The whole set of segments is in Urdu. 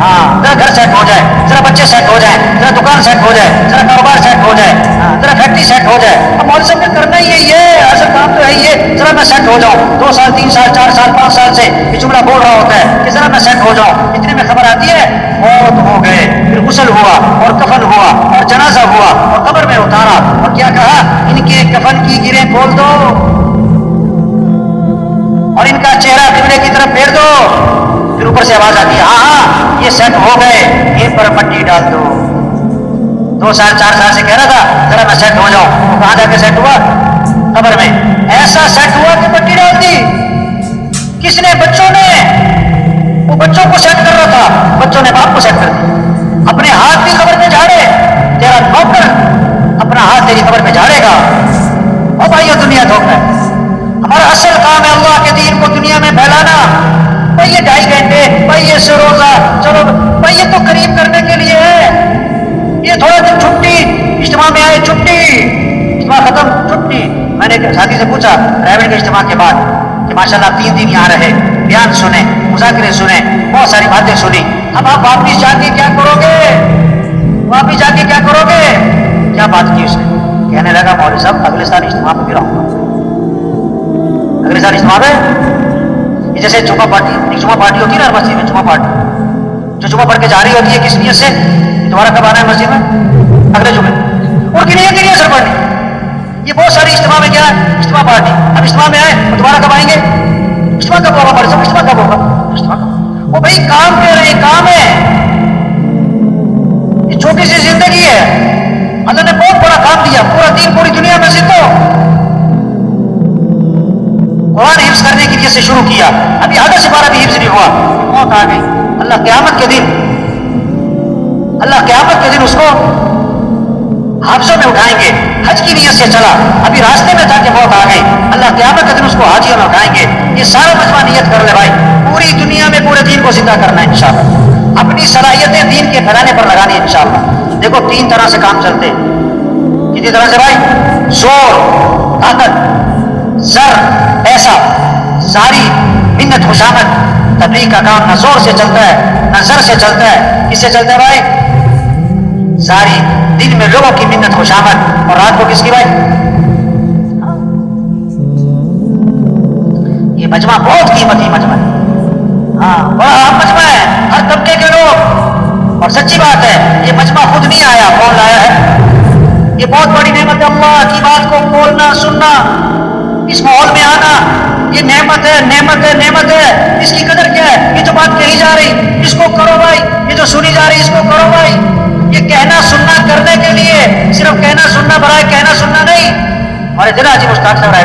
ہاں ذرا گھر سیٹ ہو جائے, ذرا بچے سیٹ ہو جائیں, ذرا دکان سیٹ ہو جائے, ذرا کاروبار سیٹ ہو جائے, ذرا فیکٹری سیٹ ہو جائے. اب مولوی صاحب نے کرنا ہی ہے یہ, اصل کام تو ہے یہ, ذرا میں سیٹ ہو جاؤں. 2 سال 3 سال 4 سال 5 سال سے یہ جملہ بول رہا ہوتا ہے کہ ذرا میں سیٹ ہو جاؤں. اتنے میں خبر آتی ہے موت ہو گئے, پھر غسل ہوا اور کفن ہوا اور جنازہ ہوا اور قبر میں اتارا, اور کیا کہا, ان کے کفن کی گریں کھول دو اور ان کا چہرہ قبلے کی طرف پھیر دو. پھر اوپر سے آواز آتی ہے ہاں ہاں یہ سیٹ ہو گئے, ان پر مٹی ڈال دو. 2 سال 4 سال سے کہہ رہا تھا ذرا میں سیٹ ہو جاؤں, تو کہاں جا کے سیٹ ہوا؟ قبر میں. ایسا سیٹ ہوا کہ مٹی ڈال دی. کس نے؟ بچوں نے. وہ بچوں کو سیٹ کر رہا تھا, بچوں نے باپ کو سیٹ کر دیا. اپنے ہاتھ بھی قبر میں جھاڑے, تیرا نوکر اپنا ہاتھ تیری قبر میں جھاڑے گا. اور بھائی یہ دنیا دھوکہ ہے. ہمارا اصل کام ہے اللہ کے دین کو دنیا میں پھیلانا. بھائی یہ 2.5 گھنٹے, بھائی یہ روزہ, چلو بھائی یہ تو قریب کرنے کے لیے ہے. یہ تھوڑا دن چھٹی, اجتماع میں آئے چھٹی, اجتماع ختم چھٹی. میں نے ایک ساتھی سے پوچھا ریون کے اجتماع کے بعد کہ ماشاءاللہ 3 دن یہاں رہے, بیان سنے, مذاکرے سنے, بہت ساری باتیں سنی. اب آپ واپس جا کے کیا کرو گے؟ واپس جا کے کیا کرو گے؟ کیا بات کی اس نے؟ کہنے لگا مولوی صاحب اگلے سال اجتماع پہ بھی رہوں گا. اگلے سال اجتماع ہے یہ جیسے جمعہ پارٹی ہوتی ہے نا مسجد میں, جمعہ پارٹی جو جمعہ پڑھ کے جا رہی ہوتی ہے, کس نیت سے؟ دوبارہ کب آنا ہے مسجد میں؟ اگلے جمعے. ان کی نیت نہیں ہے سر پڑھنی. یہ بہت ساری اجتماع میں کیا ہے, اجتماع پارٹی. اب اجتماع میں آئے تو دوبارہ کب آئیں گے؟ اجتماع کب ہوگا مولوی صاحب؟ اجتماع کب ہوگا؟ اجتماع کب؟ وہ بھائی کام کر رہے ہیں, کام ہے. یہ چھوٹی سی زندگی ہے, اللہ نے بہت بڑا کام دیا, پورا دین پوری دنیا میں سیکھو. قرآن حفظ کرنے کی نیت سے شروع کیا, ابھی آدھا سپارہ بھی حفظ نہیں ہوا, موت آ گئی. اللہ قیامت کے دن اس کو حافظوں میں اٹھائیں گے. حج کی نیت سے چلا, ابھی راستے میں جا کے موت آ گئی, اللہ قیامت کے دن اس کو حاجیوں میں اٹھائیں گے. یہ سارا مجمع نیت کر لے بھائی, پوری دنیا میں پورے دین کو زندہ کرنا ہے انشاءاللہ. اپنی صلاحیتیں دین کے پھیلانے پر لگانی ہے انشاءاللہ. دیکھو 3 طرح سے کام چلتے. کتنی طرح سے بھائی؟ زور, طاقت, زر, پیسہ, زاری, منت, خوشامد. تبلیغ کا کام نہ زور سے چلتا ہے نہ زر سے چلتا ہے. کس سے چلتا ہے بھائی؟ زاری, دن میں لوگوں کی منت خوشامد, اور رات کو کس کی بھائی؟ یہ مجمع بہت قیمتی مجمع ہے. ہاں بڑا اہم مجمع ہے, ہر طبقے کے لوگ. اور سچی بات ہے یہ مجمع خود نہیں آیا, کون لایا ہے؟ یہ بہت بڑی نعمت ہے, اللہ کی بات کو بولنا, سننا, اس ماحول میں آنا, یہ نعمت ہے, نعمت ہے, نعمت ہے. اس کی قدر کیا ہے؟ یہ جو بات کہی جا رہی اس کو کرو بھائی, یہ جو سنی جا رہی اس کو کرو بھائی. یہ کہنا سننا کرنے کے لیے, صرف کہنا سننا برائے کہنا سننا نہیں. ہمارے ضلع عجیب استاد صاحب رہے,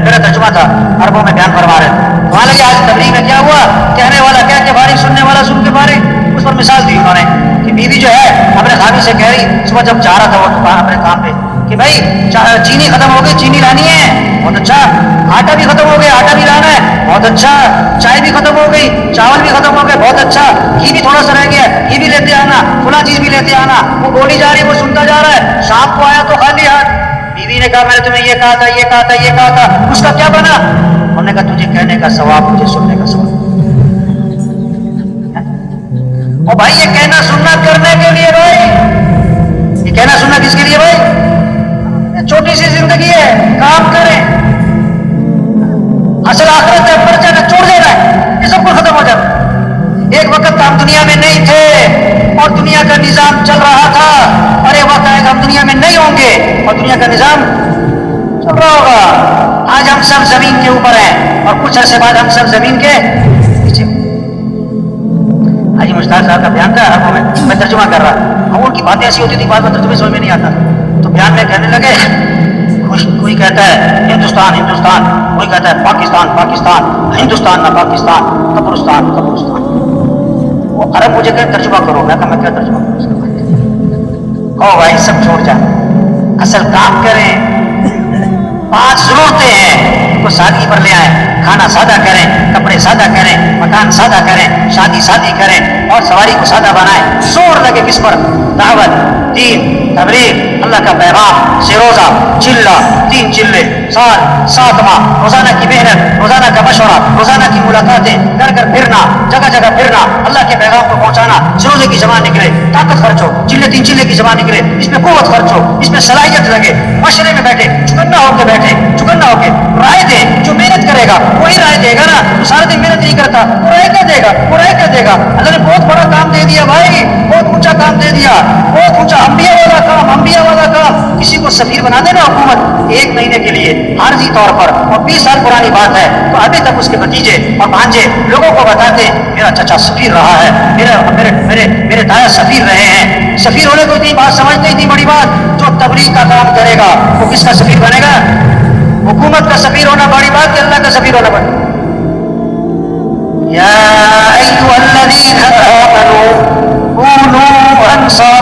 میرا ترجمہ تھا, عربوں میں بیان فرما رہے تھے. وہاں لگے آج تبلیغ میں کیا ہوا, کہنے والا کہہ کے فارغ, سننے والا سن کے فارغ. اس پر مثال دی انہوں نے کہ بیوی جو ہے اپنے خامی سے کہہ رہی, صبح جب جا رہا تھا وہ اپنے کام پہ, کہ بھائی چینی ختم ہو گئی, چینی لانی ہے, بہت اچھا. آٹا بھی ختم ہو گیا, آٹا بھی لانا ہے, بہت اچھا. چائے بھی ختم ہو گئی, چاول بھی ختم ہو گئے, بہت اچھا. گھی بھی تھوڑا سا رہ گیا, گھی بھی لیتے آنا, فلاں چیز بھی لیتے آنا. وہ بولی جا رہی, وہ سنتا جا رہا ہے. شام کو آیا تو خالی ہاتھ. بیوی نے کہا میں نے تمہیں یہ کہا تھا, یہ کہا تھا, یہ کہا تھا. اس کا کیا بنا؟ انہوں نے کہا تجھے کہنے کا ثواب, مجھے سننے کا ثواب. اور بھائی یہ کہنا سننا کرنے کے لیے بھائی, یہ کہنا سننا کس کے لیے بھائی؟ چھوٹی سی زندگی ہے, کام کریں. اصل آخرت ہے, پر جانا چھوڑ دینا ہے, یہ سب کو ختم ہو جاتا. ایک وقت ہم دنیا میں نہیں تھے اور دنیا کا نظام چل رہا تھا, اور ایک وقت آئے گا ہم دنیا میں نہیں ہوں گے اور دنیا کا نظام چل رہا ہوگا. آج ہم سب زمین کے اوپر ہیں اور کچھ عرصے بعد ہم سب زمین کے نیچے. حاجی مشتاق صاحب کا بیان تھا عربوں میں ترجمہ کر رہا, اور ان کی باتیں ایسی ہوتی تھی بعد میں ترجمے سمجھ میں نہیں آتا. تو بیان میں کہنے لگے, کوئی کہتا ہے ہندوستان ہندوستان, کوئی کہتا ہے پاکستان پاکستان, ہندوستان نہ پاکستان, قبرستان قبرستان. وہ عرب مجھے کہ ترجمہ کرو, میں کہا میں کیا ترجمہ کروں؟ او بھائی سب چھوڑ جائیں, اصل کام کریں. 5 ضرورتیں ہیں, ان کو سادگی پر لے آئیں. کھانا سادہ کریں, کپڑے سادہ کریں, مکان سادہ کریں, شادی کریں اور سواری کو سادہ بنائیں. زور لگے کس پر؟ دعوت, دین, تبلیغ, اللہ کا پیغام سے روزہ, چلہ, 3 چلے, سال 7 ماہ, روزانہ کی محنت, روزانہ کا مشورہ, روزانہ کی ملاقاتیں, گھر گھر پھرنا, جگہ جگہ پھرنا, اللہ کے پیغام کو پہنچانا. روزے کی زبان نکلے, طاقت خرچ ہو, 3 چلے کی زبان نکلے, اس میں قوت خرچ ہو, اس میں صلاحیت لگے, مشورے میں بیٹھے, چکنا ہو کے رائے دیں. جو محنت کرے گا وہی رائے دے گا نا. تو سارے دن محنت نہیں کرتا, وہ رائے کیا دے گا؟ اللہ نے بہت بڑا کام دے دیا بھائی, بہت اونچا کام دے دیا, بہت اونچا, انبیاء والا کام. کسی کو سفیر بنا دینا حکومت 1 مہینے کے لیے عارضی طور پر, اور 20 سال پرانی بات ہے, تو ابھی تک اس کے بھتیجے اور بھانجے لوگوں کو بتاتے میرا چچا سفیر رہا ہے, میرے دادا سفیر رہے ہیں. سفیر ہونے کو اتنی بات سمجھتے, اتنی بڑی بات. جو تبلیغ کا کام کرے گا وہ کس کا سفیر بنے گا؟ حکومت کا سفیر ہونا بڑی بات کہ اللہ کا سفیر ہونا بڑی. یا ایھا الذین آمنوا کونوا انصار